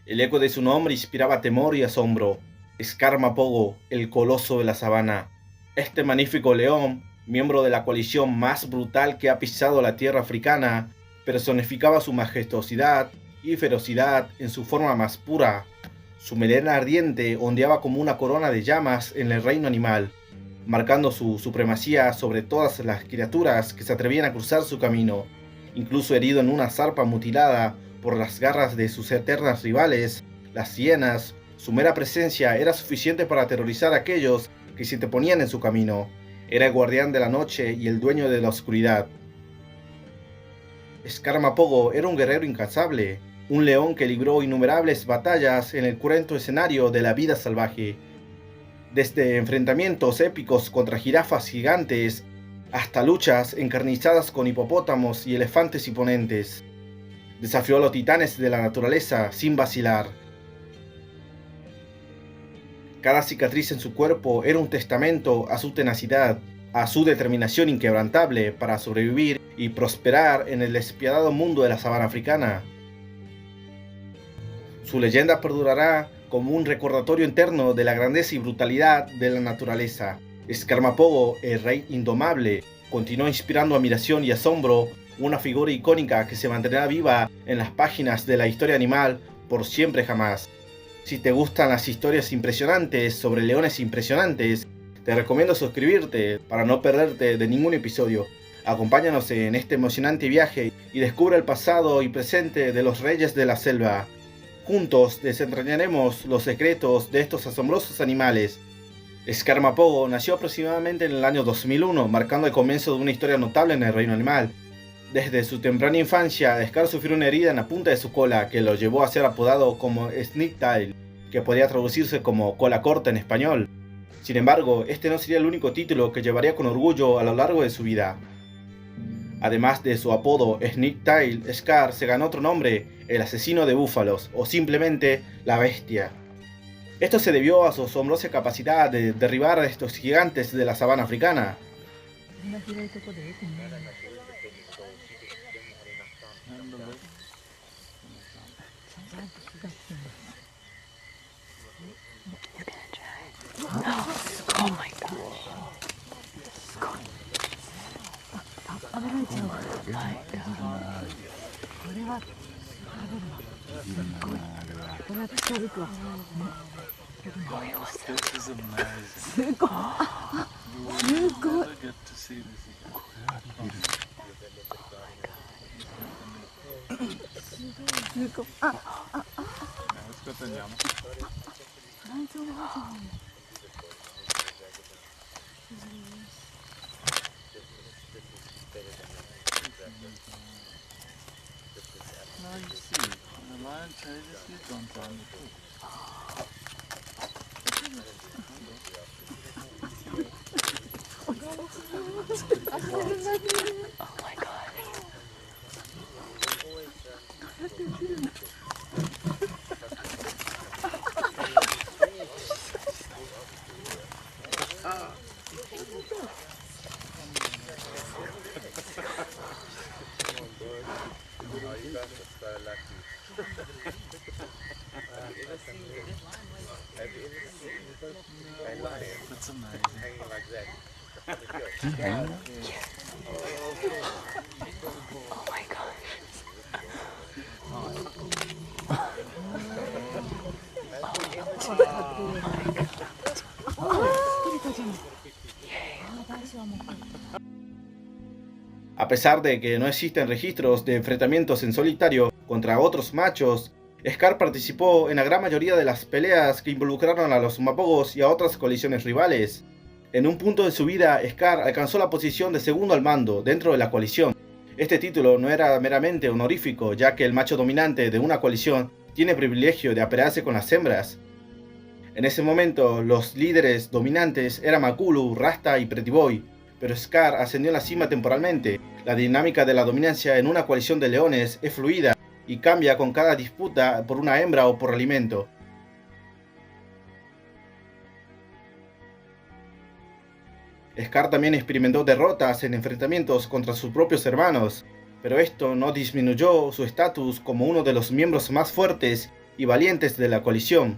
El eco de su nombre inspiraba temor y asombro. Scar Mapogo, el coloso de la sabana. Este magnífico león, miembro de la coalición más brutal que ha pisado la tierra africana, personificaba su majestuosidad y ferocidad en su forma más pura. Su melena ardiente ondeaba como una corona de llamas en el reino animal, marcando su supremacía sobre todas las criaturas que se atrevían a cruzar su camino. Incluso herido en una zarpa mutilada por las garras de sus eternas rivales, las hienas, su mera presencia era suficiente para aterrorizar a aquellos que se te ponían en su camino. Era el guardián de la noche y el dueño de la oscuridad. Scar Mapogo era un guerrero incansable, un león que libró innumerables batallas en el cruento escenario de la vida salvaje. Desde enfrentamientos épicos contra jirafas gigantes hasta luchas encarnizadas con hipopótamos y elefantes imponentes. Desafió a los titanes de la naturaleza sin vacilar. Cada cicatriz en su cuerpo era un testamento a su tenacidad, a su determinación inquebrantable para sobrevivir y prosperar en el despiadado mundo de la sabana africana. Su leyenda perdurará como un recordatorio interno de la grandeza y brutalidad de la naturaleza. Scar Mapogo, el rey indomable, continuó inspirando admiración y asombro, una figura icónica que se mantendrá viva en las páginas de la historia animal por siempre jamás. Si te gustan las historias impresionantes sobre leones impresionantes, te recomiendo suscribirte para no perderte de ningún episodio. Acompáñanos en este emocionante viaje y descubre el pasado y presente de los reyes de la selva. Juntos desentrañaremos los secretos de estos asombrosos animales. Scar Mapogo nació aproximadamente en el año 2001, marcando el comienzo de una historia notable en el reino animal. Desde su temprana infancia, Scar sufrió una herida en la punta de su cola que lo llevó a ser apodado como Snake Tail, que podría traducirse como cola corta en español. Sin embargo, este no sería el único título que llevaría con orgullo a lo largo de su vida. Además de su apodo Snake Tail, Scar se ganó otro nombre, el asesino de búfalos, o simplemente la bestia. Esto se debió a su asombrosa capacidad de derribar a estos gigantes de la sabana africana. Oh my god. This is amazing. すごい。すごい。 I get to see this again. すごい。あ、 Let's go to Nyama. 大丈夫大丈夫。 Now you see, when the lion charges you, don't run the food. Oh my god. That's amazing. Oh my god. A pesar de que no existen registros de enfrentamientos en solitario contra otros machos, Scar participó en la gran mayoría de las peleas que involucraron a los Mapogos y a otras coaliciones rivales. En un punto de su vida, Scar alcanzó la posición de segundo al mando dentro de la coalición. Este título no era meramente honorífico, ya que el macho dominante de una coalición tiene privilegio de aparearse con las hembras. En ese momento, los líderes dominantes eran Makulu, Rasta y Pretty Boy, pero Scar ascendió a la cima temporalmente. La dinámica de la dominancia en una coalición de leones es fluida y cambia con cada disputa por una hembra o por alimento. Scar también experimentó derrotas en enfrentamientos contra sus propios hermanos, pero esto no disminuyó su estatus como uno de los miembros más fuertes y valientes de la coalición.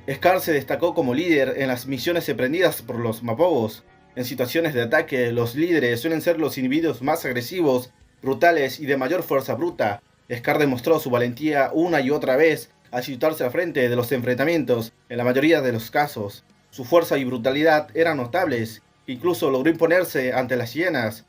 Scar se destacó como líder en las misiones emprendidas por los Mapogos. En situaciones de ataque, los líderes suelen ser los individuos más agresivos, brutales y de mayor fuerza bruta. Scar demostró su valentía una y otra vez al situarse al frente de los enfrentamientos en la mayoría de los casos. Su fuerza y brutalidad eran notables, incluso logró imponerse ante las hienas.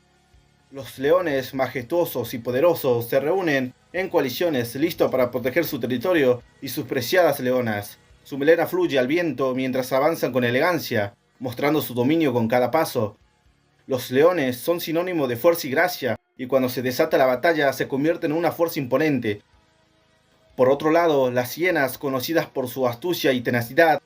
Los leones majestuosos y poderosos se reúnen en coaliciones listos para proteger su territorio y sus preciadas leonas. Su melena fluye al viento mientras avanzan con elegancia, mostrando su dominio con cada paso. Los leones son sinónimo de fuerza y gracia, y cuando se desata la batalla se convierten en una fuerza imponente. Por otro lado, las hienas, conocidas por su astucia y tenacidad,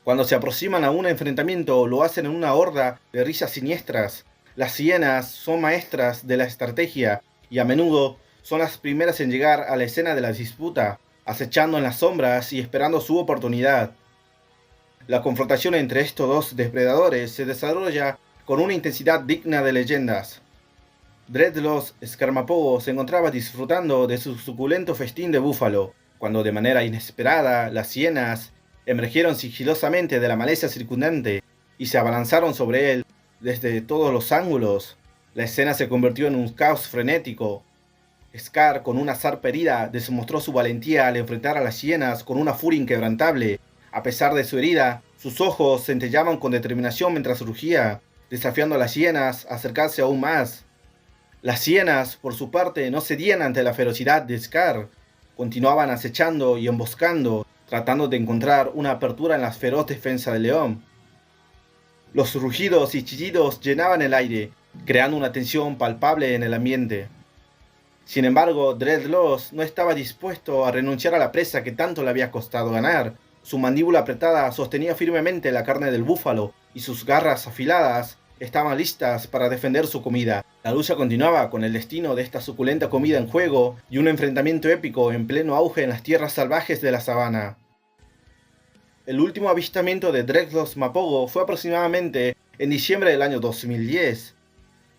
cuando se aproximan a un enfrentamiento lo hacen en una horda de risas siniestras. Las hienas son maestras de la estrategia y a menudo son las primeras en llegar a la escena de la disputa, acechando en las sombras y esperando su oportunidad. La confrontación entre estos dos depredadores se desarrolla con una intensidad digna de leyendas. Dreadlos Scarmapogo se encontraba disfrutando de su suculento festín de búfalo, cuando de manera inesperada las hienas emergieron sigilosamente de la maleza circundante y se abalanzaron sobre él desde todos los ángulos. La escena se convirtió en un caos frenético. Scar, con una zarpa herida, demostró su valentía al enfrentar a las hienas con una furia inquebrantable. A pesar de su herida, sus ojos centellaban con determinación mientras rugía, desafiando a las hienas a acercarse aún más. Las hienas, por su parte, no cedían ante la ferocidad de Scar. Continuaban acechando y emboscando, tratando de encontrar una apertura en la feroz defensa del león. Los rugidos y chillidos llenaban el aire, creando una tensión palpable en el ambiente. Sin embargo, Dreadlos no estaba dispuesto a renunciar a la presa que tanto le había costado ganar. Su mandíbula apretada sostenía firmemente la carne del búfalo y sus garras afiladas estaban listas para defender su comida. La lucha continuaba con el destino de esta suculenta comida en juego y un enfrentamiento épico en pleno auge en las tierras salvajes de la sabana. El último avistamiento de Dreadlos Mapogo fue aproximadamente en diciembre del año 2010.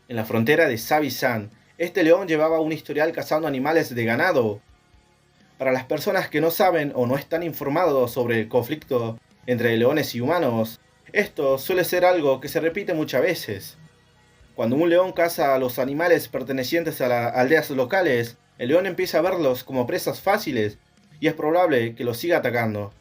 En la frontera de Savisan, este león llevaba un historial cazando animales de ganado. Para las personas que no saben o no están informados sobre el conflicto entre leones y humanos, esto suele ser algo que se repite muchas veces. Cuando un león caza a los animales pertenecientes a las aldeas locales, el león empieza a verlos como presas fáciles y es probable que los siga atacando.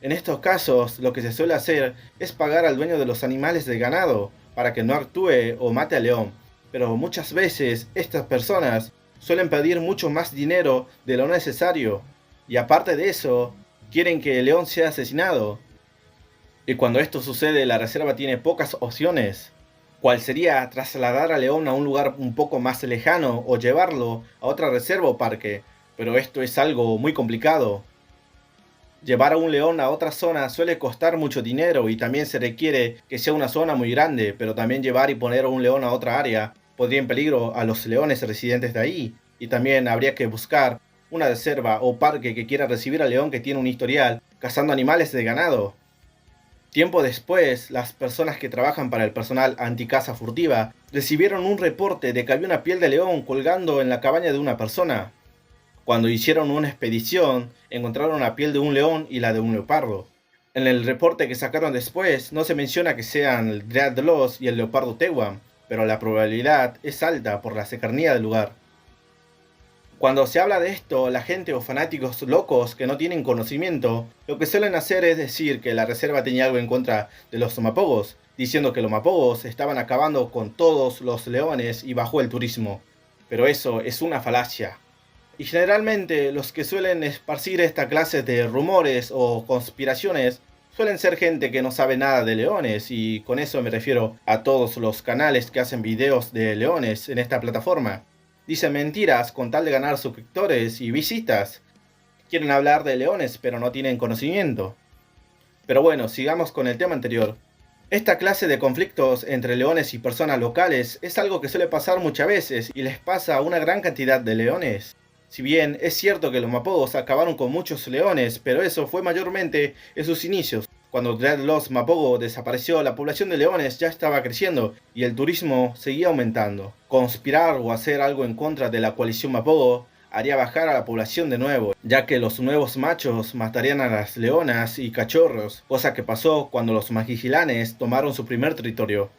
En estos casos, lo que se suele hacer es pagar al dueño de los animales de ganado para que no actúe o mate al león. Pero muchas veces estas personas suelen pedir mucho más dinero de lo necesario y aparte de eso, quieren que el león sea asesinado. Y cuando esto sucede, la reserva tiene pocas opciones. ¿Cuál sería trasladar al león a un lugar un poco más lejano o llevarlo a otra reserva o parque? Pero esto es algo muy complicado. Llevar a un león a otra zona suele costar mucho dinero y también se requiere que sea una zona muy grande, pero también llevar y poner a un león a otra área pondría en peligro a los leones residentes de ahí. Y también habría que buscar una reserva o parque que quiera recibir al león que tiene un historial cazando animales de ganado. Tiempo después, las personas que trabajan para el personal anticaza furtiva recibieron un reporte de que había una piel de león colgando en la cabaña de una persona. Cuando hicieron una expedición, encontraron la piel de un león y la de un leopardo. En el reporte que sacaron después, no se menciona que sean el Dreadlos y el leopardo Tewan, pero la probabilidad es alta por la cercanía del lugar. Cuando se habla de esto, la gente o fanáticos locos que no tienen conocimiento, lo que suelen hacer es decir que la reserva tenía algo en contra de los Mapogos, diciendo que los Mapogos estaban acabando con todos los leones y bajo el turismo. Pero eso es una falacia. Y generalmente los que suelen esparcir esta clase de rumores o conspiraciones suelen ser gente que no sabe nada de leones, y con eso me refiero a todos los canales que hacen videos de leones en esta plataforma. Dicen mentiras con tal de ganar suscriptores y visitas. Quieren hablar de leones pero no tienen conocimiento. Pero bueno, sigamos con el tema anterior. Esta clase de conflictos entre leones y personas locales es algo que suele pasar muchas veces y les pasa a una gran cantidad de leones. Si bien es cierto que los Mapogos acabaron con muchos leones, pero eso fue mayormente en sus inicios. Cuando Dreadlos Mapogo desapareció, la población de leones ya estaba creciendo y el turismo seguía aumentando. Conspirar o hacer algo en contra de la coalición Mapogo haría bajar a la población de nuevo, ya que los nuevos machos matarían a las leonas y cachorros, cosa que pasó cuando los Magigilanes tomaron su primer territorio.